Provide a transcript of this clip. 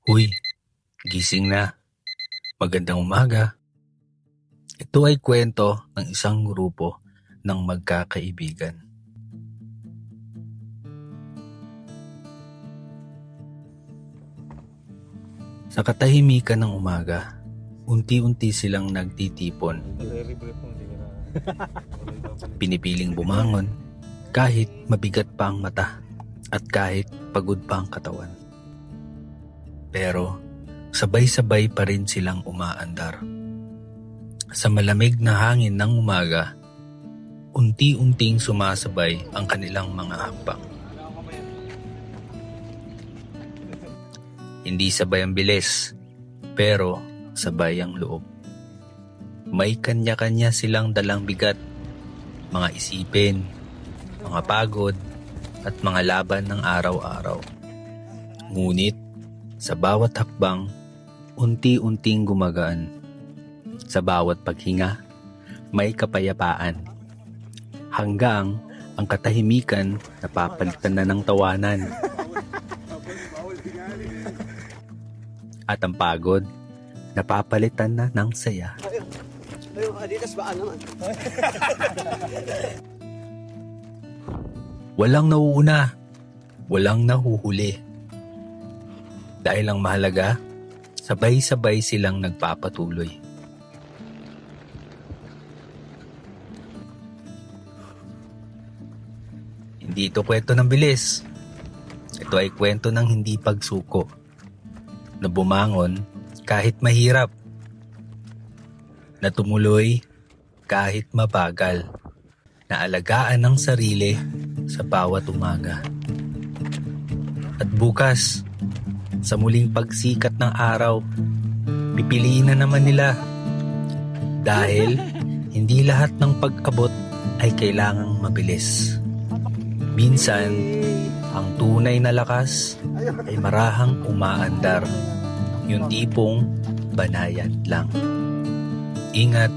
Uy, gising na. Magandang umaga. Ito ay kwento ng isang grupo ng magkakaibigan. Sa katahimikan ng umaga, unti-unti silang nagtitipon. Pinipiling bumangon kahit mabigat pa ang mata at kahit pagod pa ang katawan. Pero sabay-sabay pa rin silang umaandar. Sa malamig na hangin ng umaga, unti-unting sumasabay ang kanilang mga hakbang. Hindi sabay ang bilis, pero sabay ang loob. May kanya-kanya silang dalang bigat, mga isipin, mga pagod, at mga laban ng araw-araw. Ngunit, sa bawat hakbang, unti-unting gumagaan. Sa bawat paghinga, may kapayapaan. Hanggang ang katahimikan napapalitan na ng tawanan. At ang pagod, napapalitan na ng saya. Adidas ba naman? Walang nauuna, walang nahuhuli. Dahil ang mahalaga, sabay-sabay silang nagpapatuloy. Hindi ito kwento ng bilis. Ito ay kwento ng hindi pagsuko. Na bumangon kahit mahirap. Na tumuloy kahit mabagal. Na alagaan ang sarili sa bawat umaga. At bukas, sa muling pagsikat ng araw, pipiliin na naman nila. Dahil hindi lahat ng pag-abot ay kailangang mabilis. Minsan, ang tunay na lakas ay marahang umaandar. Yung tipong banayad lang. Ingat